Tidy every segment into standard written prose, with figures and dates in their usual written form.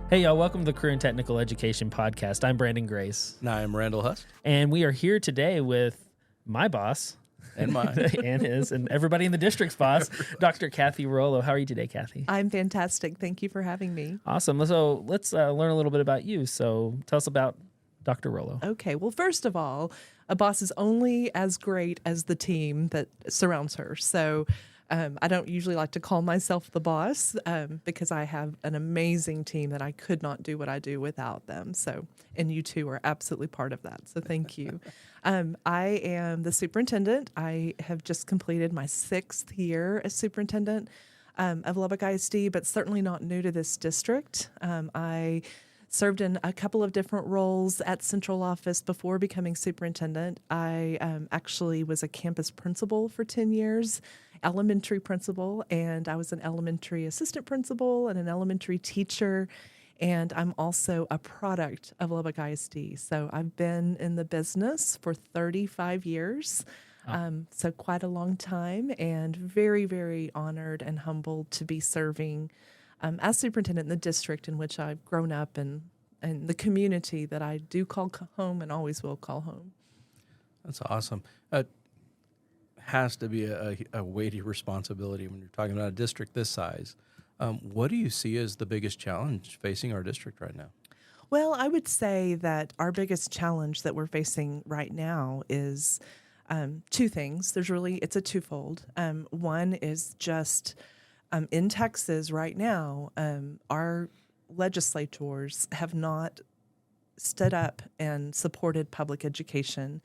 Hey, y'all, welcome to the Career and Technical Education Podcast. I'm Brandon Grace. And I'm Randall Hust. And we are here today with my boss. And mine. and his, and everybody in the district's boss, Dr. Kathy Rollo. How are you today, Kathy? I'm fantastic. Thank you for having me. Awesome. So let's learn a little bit about you. So tell us about Dr. Rollo. Okay. Well, first of all, a boss is only as great as the team that surrounds her. So I don't usually like to call myself the boss because I have an amazing team that I could not do what I do without them. So, and you two are absolutely part of that. So thank you. I am the superintendent. I have just completed my 6th year as superintendent of Lubbock ISD, but certainly not new to this district. I served in a couple of different roles at central office before becoming superintendent. I actually was a campus principal for 10 years, elementary principal, and I was an elementary assistant principal and an elementary teacher. And I'm also a product of Lubbock ISD. So I've been in the business for 35 years. So quite a long time, and very, very honored and humbled to be serving as superintendent in the district in which I've grown up and the community that I do call home and always will call home. That's awesome. Has to be a weighty responsibility when you're talking about a district this size. What do you see as the biggest challenge facing our district right now? Well, I would say that our biggest challenge that we're facing right now is two things. It's a twofold. One is just in Texas right now, our legislators have not stood up and supported public education.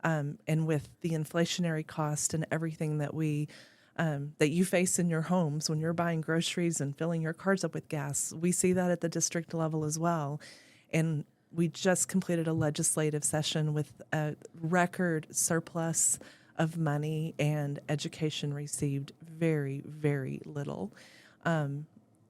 And with the inflationary cost and everything that that you face in your homes when you're buying groceries and filling your cars up with gas, we see that at the district level as well. And we just completed a legislative session with a record surplus of money, and education received very, very little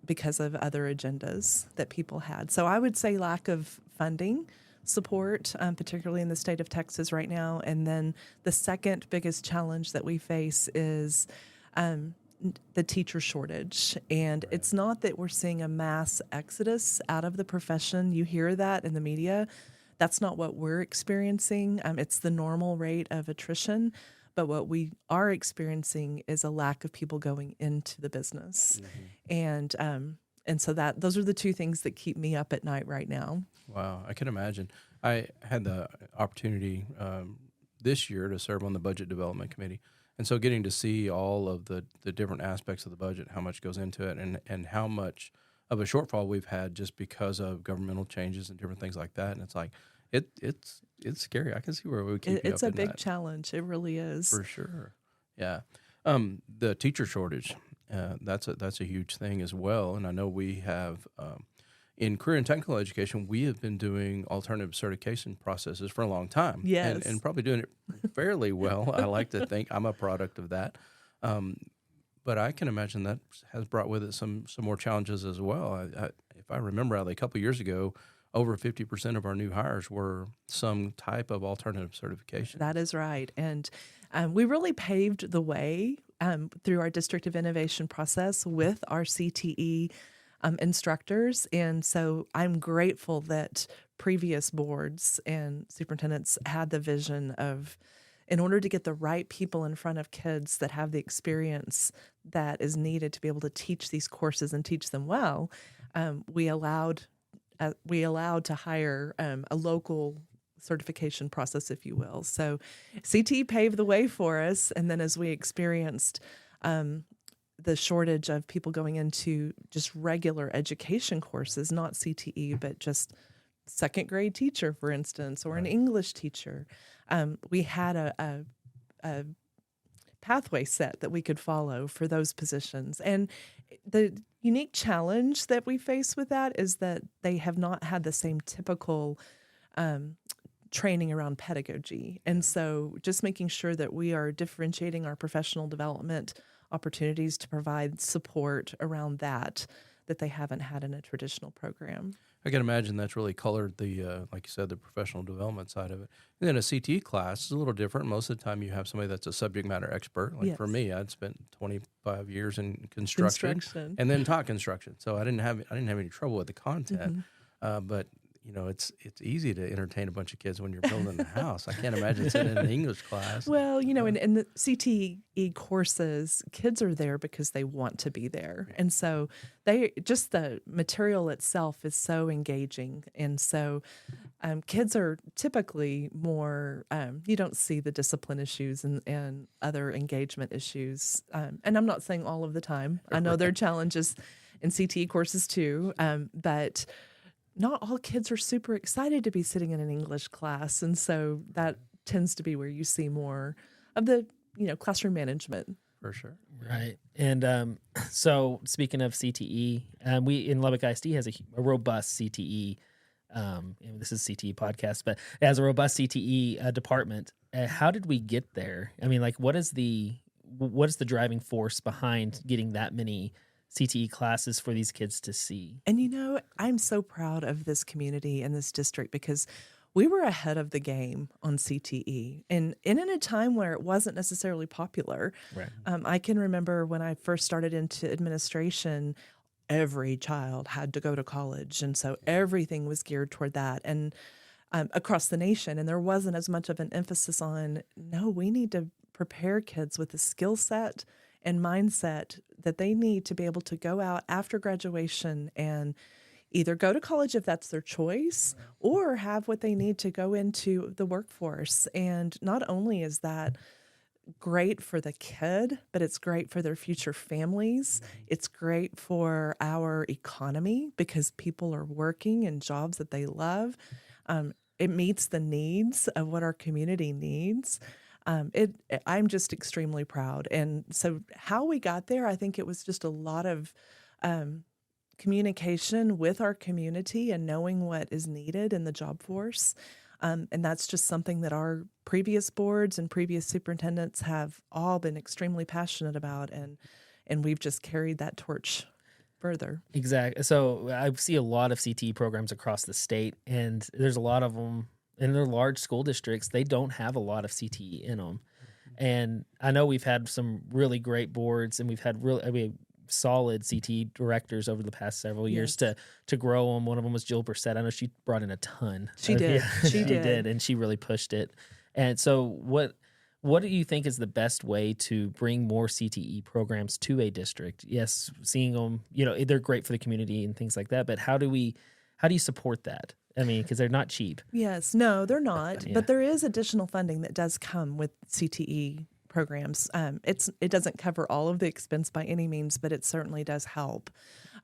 because of other agendas that people had. So I would say lack of funding support, particularly in the state of Texas right now. And then the second biggest challenge that we face is the teacher shortage. And it's not that we're seeing a mass exodus out of the profession. You hear that in the media. That's not what we're experiencing. It's the normal rate of attrition. But what we are experiencing is a lack of people going into the business. Mm-hmm. And so those are the two things that keep me up at night right now. Wow, I can imagine. I had the opportunity this year to serve on the Budget Development Committee. And so getting to see all of the different aspects of the budget, how much goes into it, and how much of a shortfall we've had just because of governmental changes and different things like that. And it's like, it's scary. I can see where we would keep you up It's a in big that. challenge. It really is. For sure. Yeah. The teacher shortage, that's a huge thing as well. And I know we have in career and technical education, we have been doing alternative certification processes for a long time. Yes. And probably doing it fairly well. I like to think I'm a product of that. But I can imagine that has brought with it some more challenges as well. If I remember rightly, a couple of years ago, over 50% of our new hires were some type of alternative certification. That is right. And we really paved the way through our District of Innovation process with our CTE instructors. And so I'm grateful that previous boards and superintendents had the vision of, in order to get the right people in front of kids that have the experience that is needed to be able to teach these courses and teach them well, we allowed to hire a local certification process, if you will. So CTE paved the way for us. And then as we experienced the shortage of people going into just regular education courses, not CTE, but just second grade teacher, for instance, or an English teacher, we had a pathway set that we could follow for those positions. And the unique challenge that we face with that is that they have not had the same typical training around pedagogy. And so just making sure that we are differentiating our professional development opportunities to provide support around that they haven't had in a traditional program. I can imagine that's really colored the, like you said, the professional development side of it. And then a CTE class is a little different. Most of the time you have somebody that's a subject matter expert. Like for Yes. me, I'd spent 25 years in construction and then taught construction. So I didn't have any trouble with the content. But you know, it's easy to entertain a bunch of kids when you're building a house. I can't imagine sitting in an English class. Well, you know, in the CTE courses, kids are there because they want to be there. And so just the material itself is so engaging. And so kids are typically more, you don't see the discipline issues and other engagement issues. And I'm not saying all of the time. I know there are challenges in CTE courses too, but not all kids are super excited to be sitting in an English class. And so that tends to be where you see more of the, classroom management. For sure. Right. And so speaking of CTE, we in Lubbock ISD has a robust CTE. This is CTE podcast, but it has a robust CTE department. How did we get there? I mean, like, what is the driving force behind getting that many CTE classes for these kids to see? And I'm so proud of this community and this district because we were ahead of the game on CTE and in a time where it wasn't necessarily popular. Right. I can remember when I first started into administration, every child had to go to college. And so everything was geared toward that and across the nation. And there wasn't as much of an emphasis on, no, we need to prepare kids with the skill set and mindset that they need to be able to go out after graduation and either go to college if that's their choice or have what they need to go into the workforce. And not only is that great for the kid, but it's great for their future families. It's great for our economy because people are working in jobs that they love. It meets the needs of what our community needs. I'm just extremely proud. And so how we got there, I think it was just a lot of communication with our community and knowing what is needed in the job force. And that's just something that our previous boards and previous superintendents have all been extremely passionate about. And we've just carried that torch further. Exactly. So I see a lot of CTE programs across the state, and there's a lot of them in their large school districts. They don't have a lot of CTE in them. And I know we've had some really great boards, and we've had solid CTE directors over the past several years to grow them. One of them was Jill Brissett. I know she brought in a ton. She did. Yeah, she did, and she really pushed it. And so what do you think is the best way to bring more CTE programs to a district? Yes, seeing them, they're great for the community and things like that, but how do you support that? I mean, because they're not cheap. Yes, no, they're not. Yeah. But there is additional funding that does come with CTE programs. It doesn't cover all of the expense by any means, but it certainly does help.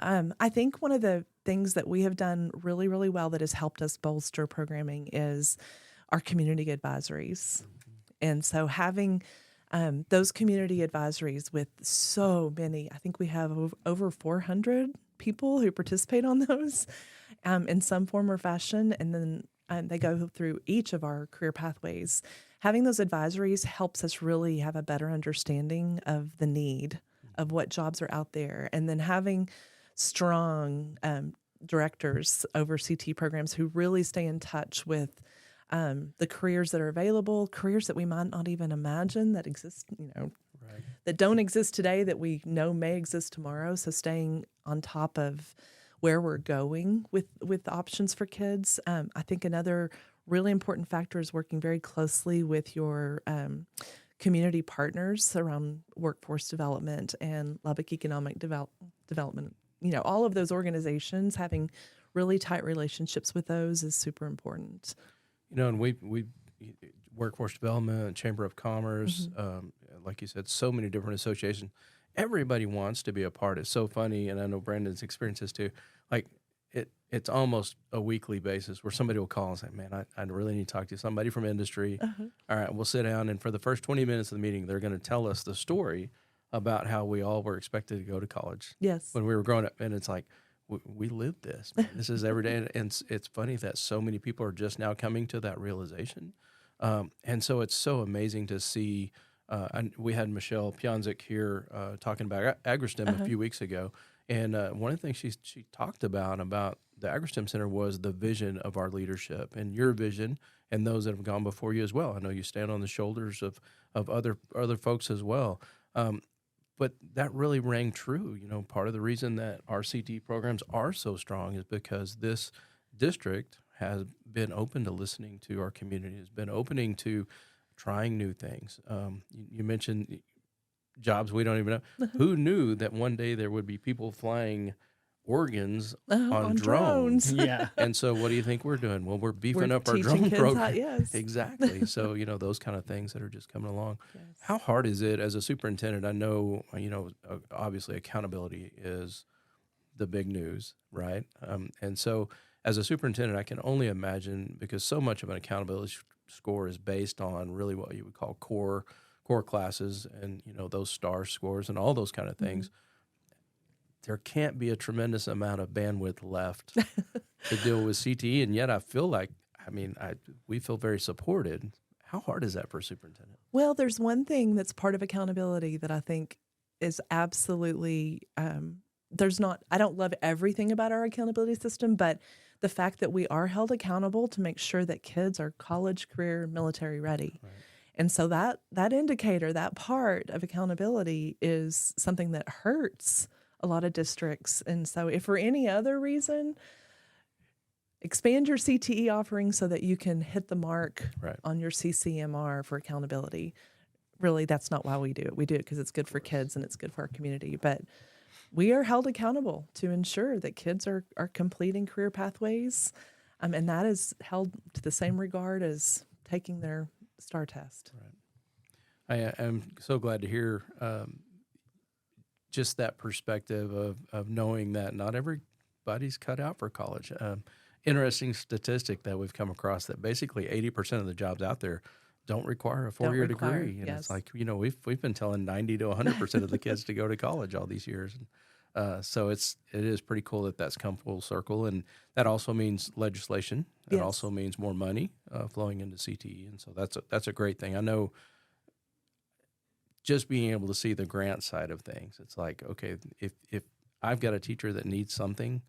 I think one of the things that we have done really, really well that has helped us bolster programming is our community advisories. And so having those community advisories with so many, I think we have over 400 people who participate on those in some form or fashion, and then they go through each of our career pathways. Having those advisories helps us really have a better understanding of the need of what jobs are out there, and then having strong directors over CT programs who really stay in touch with the careers that are available, careers that we might not even imagine that exist, that don't exist today that we know may exist tomorrow. So staying on top of where we're going with options for kids. I think another really important factor is working very closely with your community partners around workforce development and Lubbock Economic Development. All of those organizations, having really tight relationships with those is super important. And we workforce development, Chamber of Commerce, like you said, so many different associations. Everybody wants to be a part. It's so funny, and I know Brandon's experienced this too. Like it's almost a weekly basis where somebody will call and say, "Man, I really need to talk to somebody from industry." All right, we'll sit down, and for the first 20 minutes of the meeting, they're going to tell us the story about how we all were expected to go to college. Yes, when we were growing up, and it's like we lived this. Man. This is every day, and it's funny that so many people are just now coming to that realization, and so it's so amazing to see. And we had Michelle Pionzik here talking about AgriSTEM a few weeks ago, And one of the things she talked about the AgriSTEM Center was the vision of our leadership and your vision and those that have gone before you as well. I know you stand on the shoulders of other folks as well. But that really rang true. You know, part of the reason that our CTE programs are so strong is because this district has been open to listening to our community, has been opening to trying new things. You mentioned jobs we don't even know. Who knew that one day there would be people flying organs on drones? Yeah. And so what do you think we're doing? Well, we're beefing We're up our teaching drone kids program. yes. Exactly. So, you know, those kind of things that are just coming along. Yes. How hard is it as a superintendent? I know, you know, obviously accountability is the big news, right? And so as a superintendent, I can only imagine, because so much of an accountability score is based on really what you would call core classes and, you know, those STAR scores and all those kind of things. There can't be a tremendous amount of bandwidth left to deal with CTE. And yet I feel like, we feel very supported. How hard is that for a superintendent? Well, there's one thing that's part of accountability that I think is absolutely, I don't love everything about our accountability system, but the fact that we are held accountable to make sure that kids are college, career, military ready. Right. And so that indicator, that part of accountability is something that hurts a lot of districts. And so if for any other reason, expand your CTE offering so that you can hit the mark on your CCMR for accountability. Really, that's not why we do it. We do it because it's good for kids and it's good for our community. But we are held accountable to ensure that kids are completing career pathways. And that is held to the same regard as taking their STAR test. Right. I am so glad to hear just that perspective of knowing that not everybody's cut out for college. Interesting statistic that we've come across that basically 80% of the jobs out there don't require a four-year degree. And it's like, you know, we've been telling 90 to 100% of the kids to go to college all these years. So it is pretty cool that that's come full circle. And that also means legislation. It also means more money flowing into CTE. And so that's a great thing. I know just being able to see the grant side of things, it's like, okay, if I've got a teacher that needs something,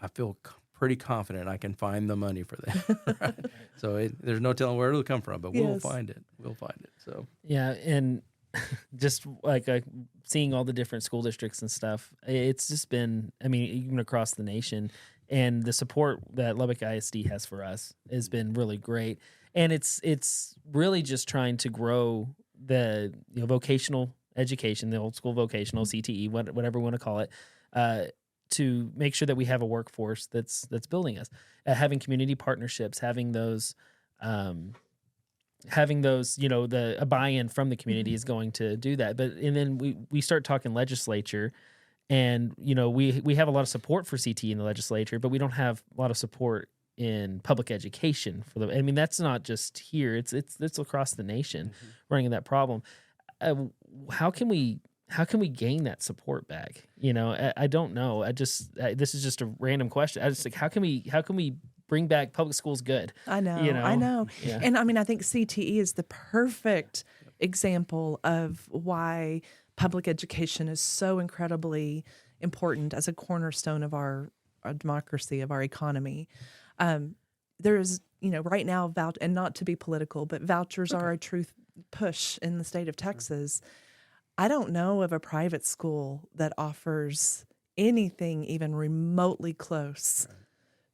I feel pretty confident I can find the money for that. Right? So there's no telling where it'll come from, but we'll find it. We'll find it. So yeah, and just like seeing all the different school districts and stuff, it's just been, even across the nation, and the support that Lubbock ISD has for us has been really great. And it's really just trying to grow the vocational education, the old school vocational CTE, whatever we want to call it, to make sure that we have a workforce that's building us, having community partnerships, having those, a buy-in from the community is going to do that. And then we start talking legislature, and we have a lot of support for CTE in the legislature, but we don't have a lot of support in public education for them. That's not just here; it's across the nation running that problem. How can we gain that support back? I don't know. This is just a random question. I just like, how can we bring back public schools good? I know. Yeah. And I think CTE is the perfect example of why public education is so incredibly important as a cornerstone of our democracy, of our economy. There is, right now, and not to be political, but vouchers are a true push in the state of Texas. I don't know of a private school that offers anything even remotely close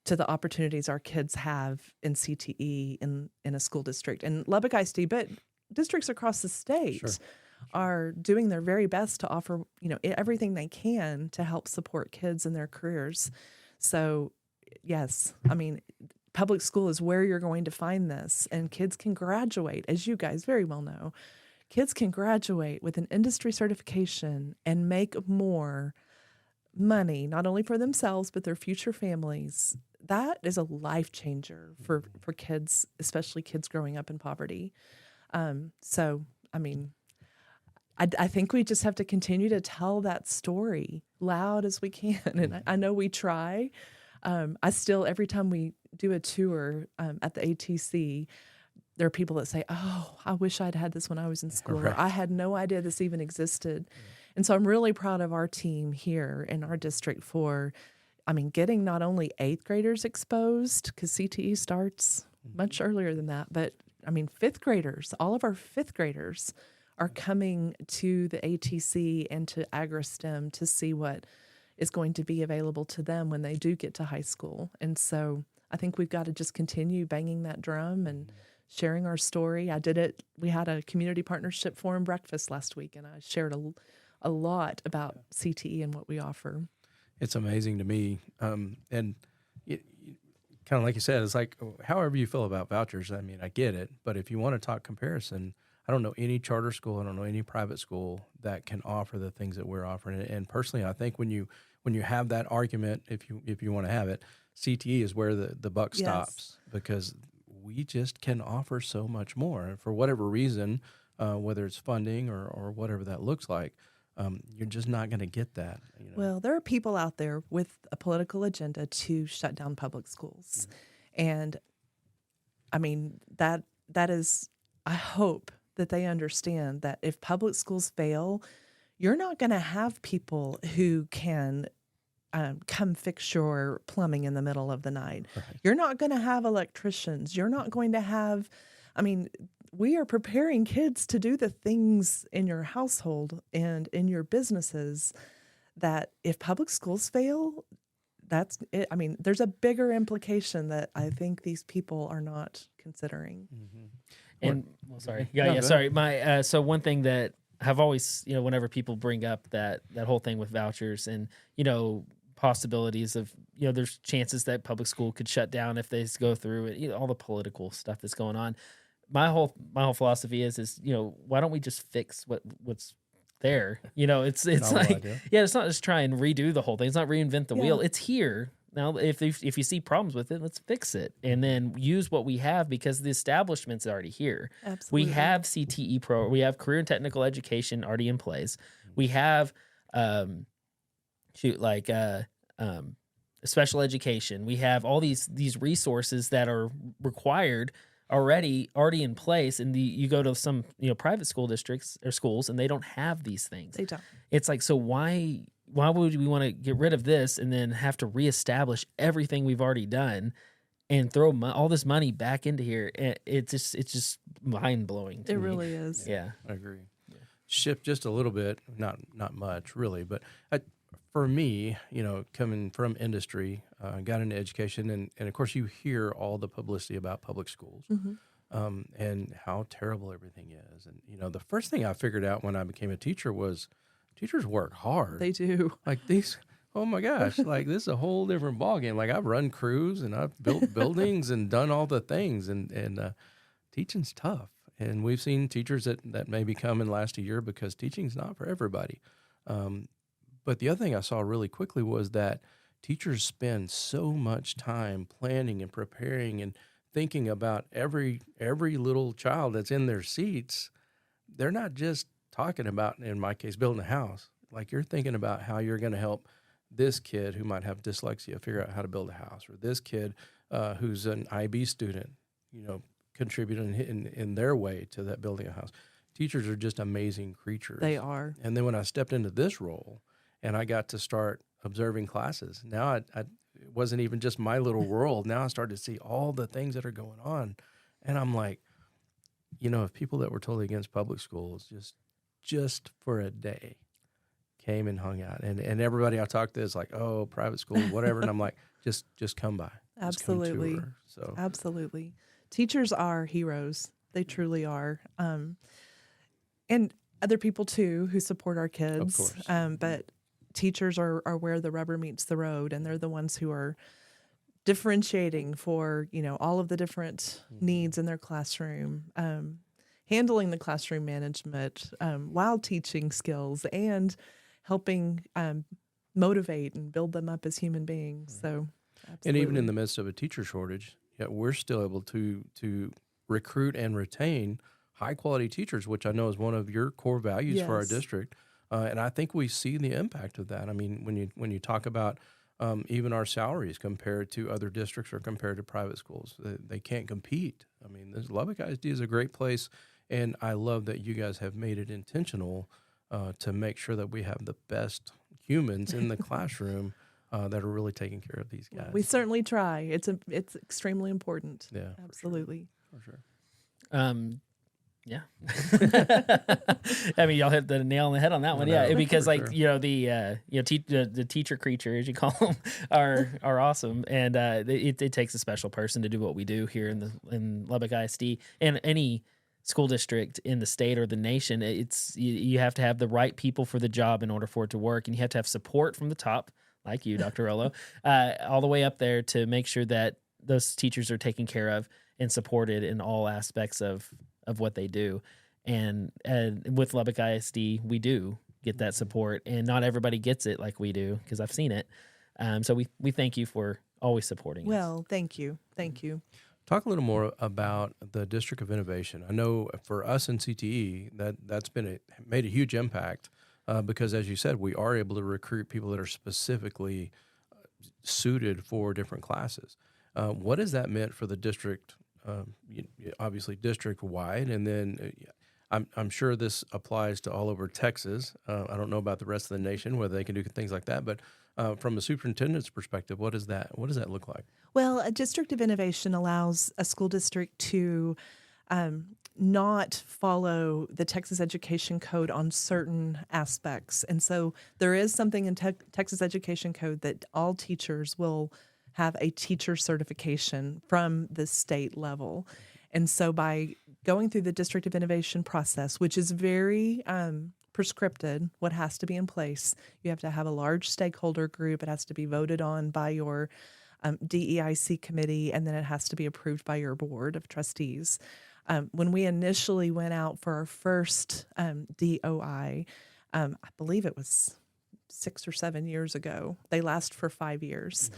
to the opportunities our kids have in CTE in a school district. And Lubbock ISD, but districts across the state are doing their very best to offer, everything they can to help support kids in their careers. So, yes, public school is where you're going to find this, and kids can graduate, as you guys very well know. Kids can graduate with an industry certification and make more money, not only for themselves, but their future families. That is a life changer for kids, especially kids growing up in poverty. I think we just have to continue to tell that story loud as we can. And I know we try. I still, every time we do a tour at the ATC, there are people that say, "Oh, I wish I'd had this when I was in school." Or, "I had no idea this even existed." And so I'm really proud of our team here in our district for, getting not only 8th graders exposed, because CTE starts much earlier than that, but 5th graders, all of our 5th graders are coming to the ATC and to AgriSTEM to see what is going to be available to them when they do get to high school. And so I think we've got to just continue banging that drum and sharing our story. We had a community partnership forum breakfast last week, and I shared a lot about CTE and what we offer. It's amazing to me. And kind of like you said, it's like, however you feel about vouchers, I get it. But if you want to talk comparison, I don't know any charter school, I don't know any private school that can offer the things that we're offering. And personally, I think when you have that argument, if you want to have it, CTE is where the buck stops, because we just can offer so much more. And for whatever reason, whether it's funding or whatever that looks like, you're just not going to get that. Well, there are people out there with a political agenda to shut down public schools. And that is, I hope that they understand that if public schools fail, you're not going to have people who can come fix your plumbing in the middle of the night. Right. You're not going to have electricians. You're not going to have, we are preparing kids to do the things in your household and in your businesses that if public schools fail, that's it. There's a bigger implication that I think these people are not considering. Mm-hmm. And sorry. Sorry. So one thing that I've always, whenever people bring up that whole thing with vouchers and, possibilities of, there's chances that public school could shut down if they go through it, all the political stuff that's going on. My whole philosophy is, why don't we just fix what's there? It's like, it's not just try and redo the whole thing. It's not reinvent the wheel. It's here. Now, if you see problems with it, let's fix it and then use what we have, because the establishment's already here. Absolutely. We have CTE we have career and technical education already in place. We have special education. We have all these resources that are required already in place. And you go to some private school districts or schools, and they don't have these things. They don't. It's like, so why would we want to get rid of this and then have to reestablish everything we've already done and throw all this money back into here? It's just mind blowing. It really is. Yeah, I agree. Yeah. Shift just a little bit, not much really, but for me, coming from industry, got into education, and of course you hear all the publicity about public schools, and how terrible everything is. And the first thing I figured out when I became a teacher was teachers work hard. They do. Like these, oh my gosh, like this is a whole different ballgame. Like I've run crews and I've built buildings and done all the things, and teaching's tough. And we've seen teachers that maybe come and last a year because teaching's not for everybody. But the other thing I saw really quickly was that teachers spend so much time planning and preparing and thinking about every little child that's in their seats. They're not just talking about, in my case, building a house. Like you're thinking about how you're going to help this kid who might have dyslexia figure out how to build a house, or this kid who's an IB student, contributing in their way to that building a house. Teachers are just amazing creatures. They are. And then when I stepped into this role and I got to start observing classes, now it wasn't even just my little world. Now I started to see all the things that are going on. And I'm like, if people that were totally against public schools just for a day came and hung out, and everybody I talked to is like, oh, private school, whatever. And I'm like, just come by. Absolutely. Come tour. Absolutely. Teachers are heroes. They truly are. And other people too who support our kids. Of course. But teachers are where the rubber meets the road, and they're the ones who are differentiating for, all of the different needs in their classroom, handling the classroom management while teaching skills and helping motivate and build them up as human beings. So, absolutely. And even in the midst of a teacher shortage, we're still able to recruit and retain high-quality teachers, which I know is one of your core values for our district. And I think we see the impact of that. I mean, when you talk about even our salaries compared to other districts or compared to private schools, they can't compete. I mean, Lubbock ISD is a great place, and I love that you guys have made it intentional to make sure that we have the best humans in the classroom that are really taking care of these guys. We certainly try. It's extremely important. Yeah, absolutely. For sure. Yeah. I mean, y'all hit the nail on the head on that one. Yeah, because like, sure. The teacher creature, as you call them, are awesome. And it takes a special person to do what we do here in Lubbock ISD and any school district in the state or the nation. It's you have to have the right people for the job in order for it to work. And you have to have support from the top, like you, Dr. Rollo, all the way up there to make sure that those teachers are taken care of and supported in all aspects of what they do. And with Lubbock ISD, we do get that support, and not everybody gets it like we do, because I've seen it. So we thank you for always supporting us. Well, thank you. Thank you. Talk a little more about the District of Innovation. I know for us in CTE, that's made a huge impact because, as you said, we are able to recruit people that are specifically suited for different classes. What has that meant for the district? Obviously district-wide, and then I'm sure this applies to all over Texas. I don't know about the rest of the nation, whether they can do things like that, but from a superintendent's perspective, what does that look like? Well, a District of Innovation allows a school district to not follow the Texas Education Code on certain aspects. And so there is something in Texas Education Code that all teachers will have a teacher certification from the state level. And so by going through the District of Innovation process, which is very prescripted, what has to be in place, you have to have a large stakeholder group. It has to be voted on by your DEIC committee, and then it has to be approved by your board of trustees. When we initially went out for our first DOI, I believe it was 6 or 7 years ago. They last for 5 years.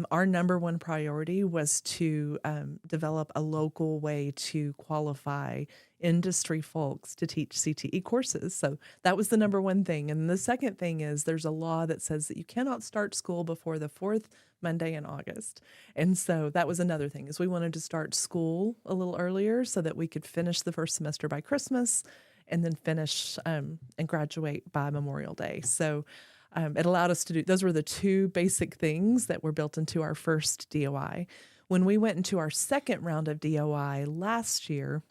Our number one priority was to develop a local way to qualify industry folks to teach CTE courses. So that was the number one thing. And the second thing is there's a law that says that you cannot start school before the 4th Monday in August. And so that was another thing, is we wanted to start school a little earlier so that we could finish the first semester by Christmas and then finish and graduate by Memorial Day. So it allowed us to do, those were the two basic things that were built into our first DOI. When we went into our second round of DOI last year,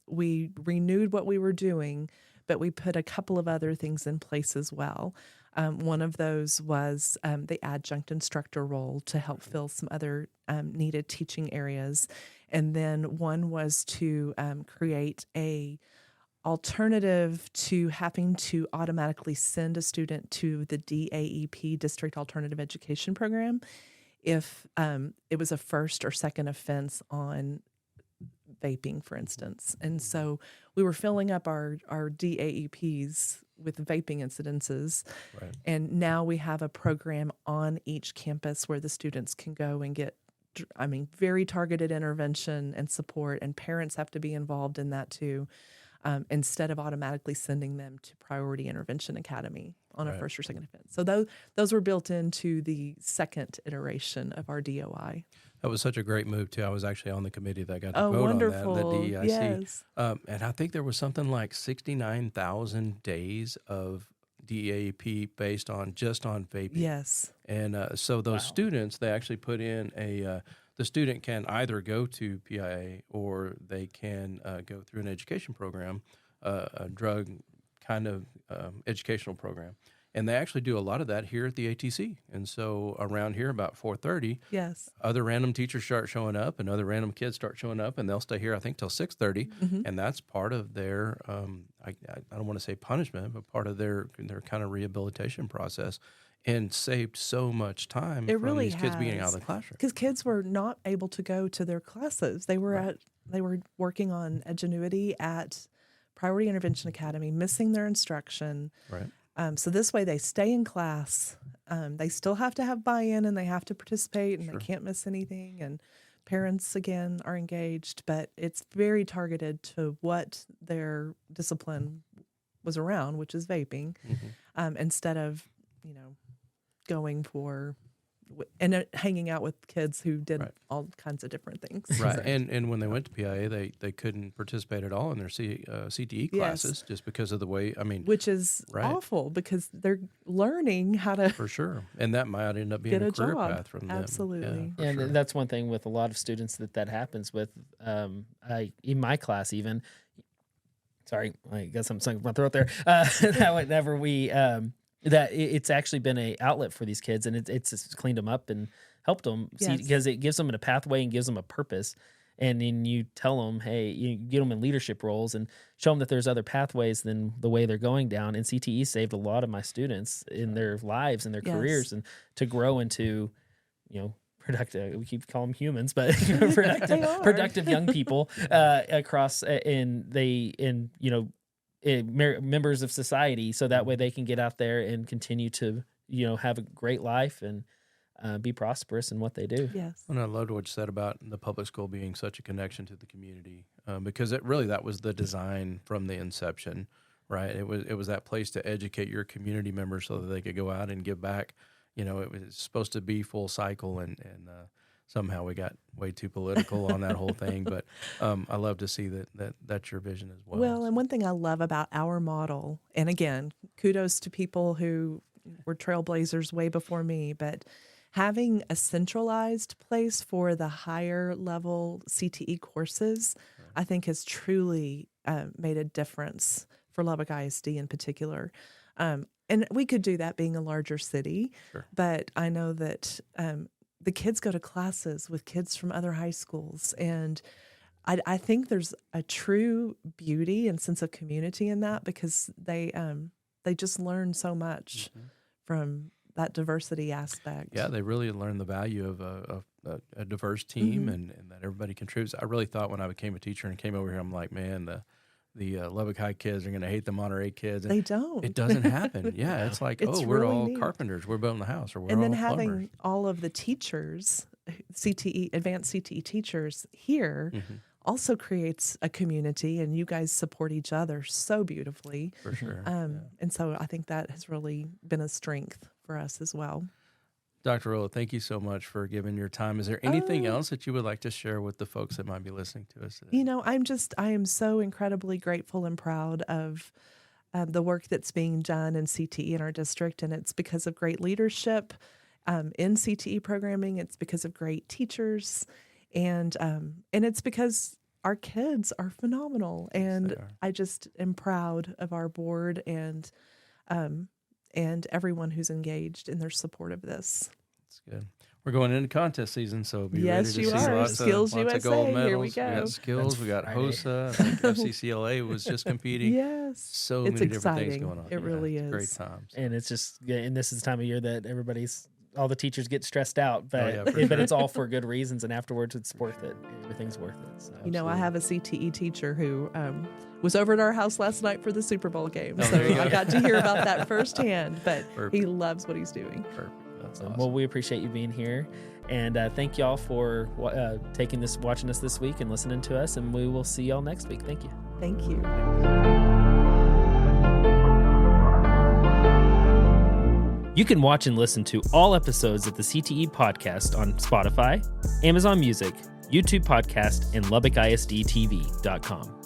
we renewed what we were doing, but we put a couple of other things in place as well. One of those was the adjunct instructor role to help fill some other needed teaching areas. And then one was to create a alternative to having to automatically send a student to the DAEP, District Alternative Education Program, if it was a first or second offense on vaping, for instance. And so we were filling up our DAEPs with vaping incidences. Right. And now we have a program on each campus where the students can go and get, very targeted intervention and support, and parents have to be involved in that too. Instead of automatically sending them to Priority Intervention Academy on a first or second offense. So those were built into the second iteration of our DOI. That was such a great move, too. I was actually on the committee that got to vote wonderful. on that, the DEIC. Yes. And I think there was something like 69,000 days of DAEP based on just on vaping. Yes. And so those students, they actually put in the student can either go to PIA or they can go through an education program, a drug kind of educational program. And they actually do a lot of that here at the ATC. And so around here about 4:30, yes, other random teachers start showing up and other random kids start showing up, and they'll stay here, I think, till 6:30. Mm-hmm. And that's part of their, I don't want to say punishment, but part of their kind of rehabilitation process. And saved so much time from these kids being out of the classroom. Because kids were not able to go to their classes. They were they were working on Edgenuity at Priority Intervention Academy, missing their instruction. Right. So this way they stay in class. They still have to have buy-in and they have to participate and they can't miss anything. And parents, again, are engaged. But it's very targeted to what their discipline was around, which is vaping, instead of, going for and hanging out with kids who did Right. all kinds of different things. Right, and when they went to PIA, they couldn't participate at all in their CTE classes just because of the way. I mean, Which is Right. awful because they're learning how to for sure, and that might end up being get a a career job. path from them. Absolutely. for And sure. that's one thing with a lot of students that happens with. In my class, even. Sorry, I guess I'm stuck in my throat there. That whenever we it's actually been a outlet for these kids, and it's just cleaned them up and helped them Yes. because it gives them a pathway and gives them a purpose. And then you tell them, hey, you get them in leadership roles and show them that there's other pathways than the way they're going down. And CTE saved a lot of my students in their lives and their Yes. careers, and to grow into, productive. We keep calling them humans, but They are. productive young people across, members of society. So that way they can get out there and continue to, have a great life and be prosperous in what they do. Yes. And I loved what you said about the public school being such a connection to the community, because that was the design from the inception, right? It was that place to educate your community members so that they could go out and give back. It was supposed to be full cycle, and somehow we got way too political on that whole thing. But I love to see that's your vision as well. Well, and one thing I love about our model, and again, kudos to people who were trailblazers way before me, but having a centralized place for the higher level CTE courses, I think has truly made a difference for Lubbock ISD in particular. And we could do that being a larger city, Sure. but I know that the kids go to classes with kids from other high schools, and I think there's a true beauty and sense of community in that, because they just learn so much from that diversity aspect. Yeah, they really learn the value of a diverse team and that everybody contributes. I really thought when I became a teacher and came over here, I'm like, man, the Lubbock High kids are going to hate the Monterey kids. And They don't. it doesn't happen. Yeah, it's like, It's we're really all neat. carpenters. We're building the house, or we're And all then having plumbers. all of the teachers, advanced CTE teachers here, also creates a community, and you guys support each other so beautifully. For sure. And so I think that has really been a strength for us as well. Dr. Rollo, thank you so much for giving your time. Is there anything else that you would like to share with the folks that might be listening to us today? I am so incredibly grateful and proud of the work that's being done in CTE in our district, and it's because of great leadership in CTE programming. It's because of great teachers, and it's because our kids are phenomenal, and they are. I just am proud of our board and everyone who's engaged in their support of this. That's good. We're going into contest season, so be Yes, ready to you see are. lots Skills of USA, gold here medals. we go. got skills. That's We got Friday. HOSA. I think FCCLA was just competing. Yes, So it's many different things exciting. going on. It really it's is. Great times. And it's just, and this is the time of year that all the teachers get stressed out, but yeah, for but it's all for good reasons, and afterwards it's worth it. Everything's worth it. So. I have a CTE teacher who was over at our house last night for the Super Bowl game. Oh, So there you go. I got to hear about that firsthand, but Perfect. he loves what he's doing. Perfect. That's awesome. Well, we appreciate you being here, and thank y'all for watching us this week and listening to us, and we will see y'all next week. Thank you. Thank you. You can watch and listen to all episodes of the CTE Podcast on Spotify, Amazon Music, YouTube Podcast, and LubbockISDTV.com.